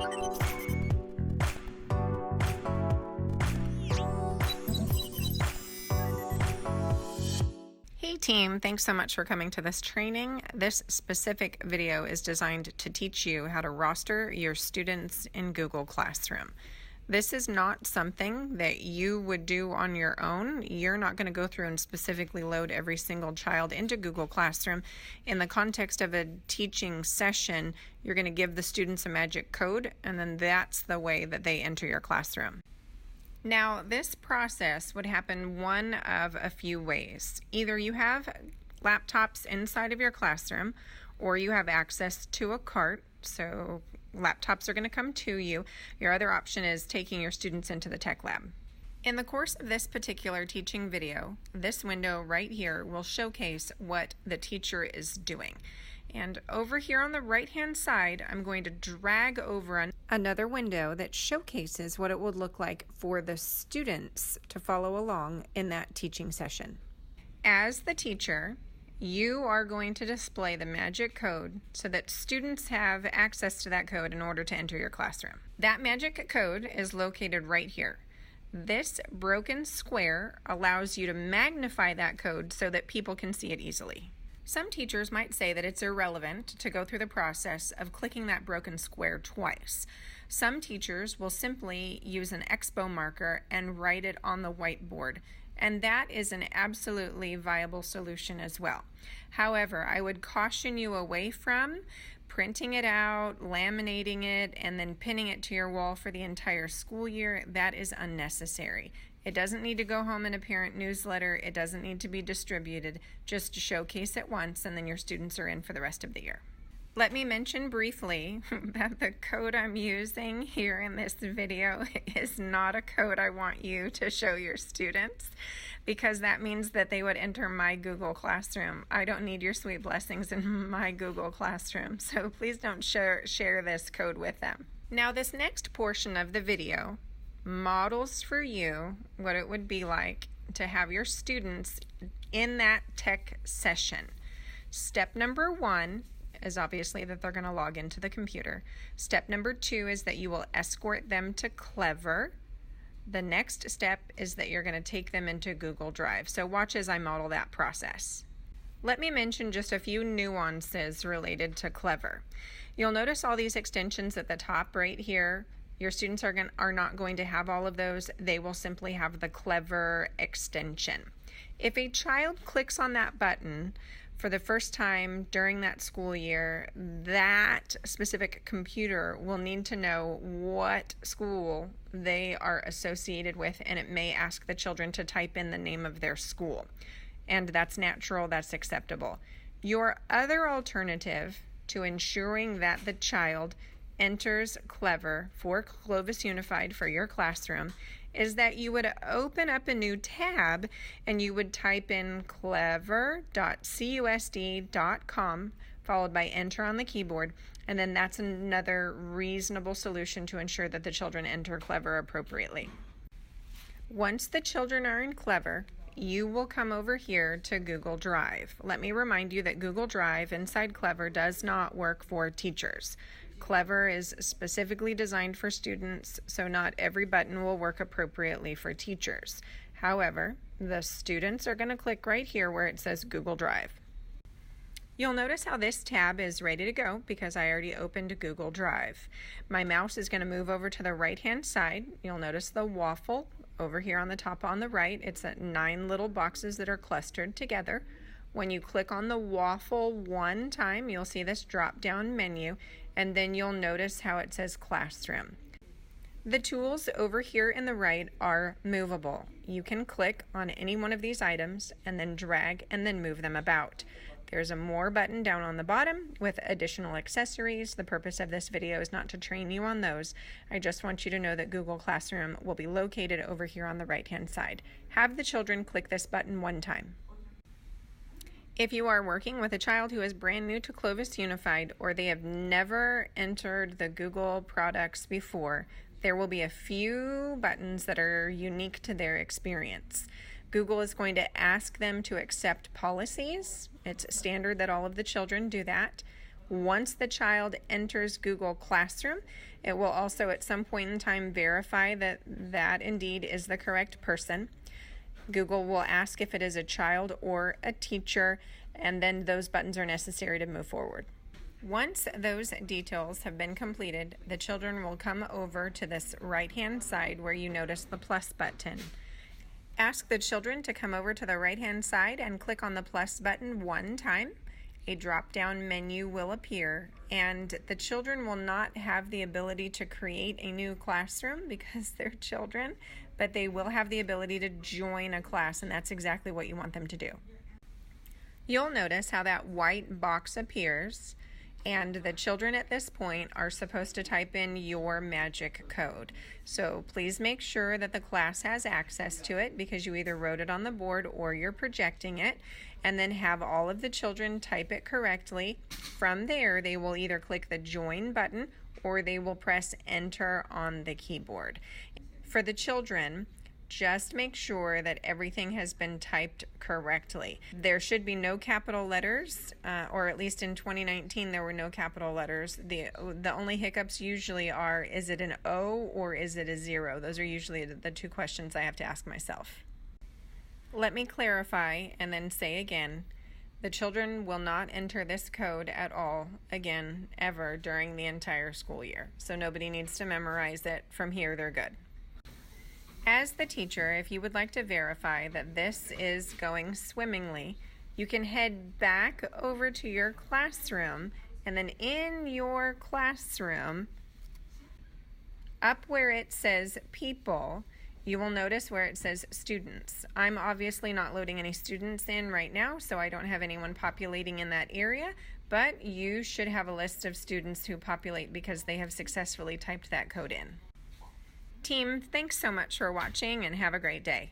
Hey team, thanks so much for coming to this training. This specific video is designed to teach you how to roster your students in Google Classroom. This is not something that you would do on your own. You're not going to go through and specifically load every single child into Google Classroom. In the context of a teaching session, you're going to give the students a magic code, and then that's the way that they enter your classroom. Now, this process would happen one of a few ways. Either you have laptops inside of your classroom, or you have access to a cart, so laptops are going to come to you. Your other option is taking your students into the tech lab. In the course of this particular teaching video, this window right here will showcase what the teacher is doing. And over here on the right-hand side, I'm going to drag over another window that showcases what it would look like for the students to follow along in that teaching session. As the teacher, you are going to display the magic code so that students have access to that code in order to enter your classroom. That magic code is located right here. This broken square allows you to magnify that code so that people can see it easily. Some teachers might say that it's irrelevant to go through the process of clicking that broken square twice. Some teachers will simply use an expo marker and write it on the whiteboard, and that is an absolutely viable solution as well. However, I would caution you away from printing it out, laminating it, and then pinning it to your wall for the entire school year. That is unnecessary. It doesn't need to go home in a parent newsletter. It doesn't need to be distributed. Just showcase it once, and then your students are in for the rest of the year. Let me mention briefly that the code I'm using here in this video is not a code I want you to show your students, because that means that they would enter my Google Classroom. I don't need your sweet blessings in my Google Classroom, so please don't share this code with them. Now, this next portion of the video models for you what it would be like to have your students in that tech session. Step number 1 is obviously that they're going to log into the computer. Step number 2 is that you will escort them to Clever. The next step is that you're going to take them into Google Drive. So watch as I model that process. Let me mention just a few nuances related to Clever. You'll notice all these extensions at the top right here. Your students are not going to have all of those. They will simply have the Clever extension. If a child clicks on that button for the first time during that school year, that specific computer will need to know what school they are associated with, and it may ask the children to type in the name of their school. And that's natural, that's acceptable. Your other alternative to ensuring that the child enters Clever for Clovis Unified for your classroom is that you would open up a new tab and you would type in clever.cusd.com followed by enter on the keyboard, and then that's another reasonable solution to ensure that the children enter Clever appropriately. Once the children are in Clever, you will come over here to Google Drive. Let me remind you that Google Drive inside Clever does not work for teachers. Clever is specifically designed for students, so not every button will work appropriately for teachers. However, the students are going to click right here where it says Google Drive. You'll notice how this tab is ready to go because I already opened Google Drive. My mouse is going to move over to the right-hand side. You'll notice the waffle over here on the top on the right. It's 9 little boxes that are clustered together. When you click on the waffle one time, you'll see this drop-down menu, and then you'll notice how it says Classroom. The tools over here in the right are movable. You can click on any one of these items and then drag and then move them about. There's a More button down on the bottom with additional accessories. The purpose of this video is not to train you on those. I just want you to know that Google Classroom will be located over here on the right-hand side. Have the children click this button one time. If you are working with a child who is brand new to Clovis Unified or they have never entered the Google products before, there will be a few buttons that are unique to their experience. Google is going to ask them to accept policies. It's standard that all of the children do that. Once the child enters Google Classroom, it will also at some point in time verify that that indeed is the correct person. Google will ask if it is a child or a teacher, and then those buttons are necessary to move forward. Once those details have been completed, the children will come over to this right-hand side where you notice the plus button. Ask the children to come over to the right-hand side and click on the plus button one time. A drop-down menu will appear, and the children will not have the ability to create a new classroom because they're children, but they will have the ability to join a class, and that's exactly what you want them to do. You'll notice how that white box appears, and the children at this point are supposed to type in your magic code. So please make sure that the class has access to it because you either wrote it on the board or you're projecting it, and then have all of the children type it correctly. From there, they will either click the join button or they will press enter on the keyboard. For the children, just make sure that everything has been typed correctly. There should be no capital letters, or at least in 2019 there were no capital letters. The only hiccups usually are, is it an O or is it a 0? Those are usually the two questions I have to ask myself. Let me clarify and then say again, the children will not enter this code at all again, ever, during the entire school year. So nobody needs to memorize it. From here, they're good. As the teacher, if you would like to verify that this is going swimmingly, you can head back over to your classroom, and then in your classroom, up where it says people, you will notice where it says students. I'm obviously not loading any students in right now, so I don't have anyone populating in that area, but you should have a list of students who populate because they have successfully typed that code in. Team, thanks so much for watching and have a great day.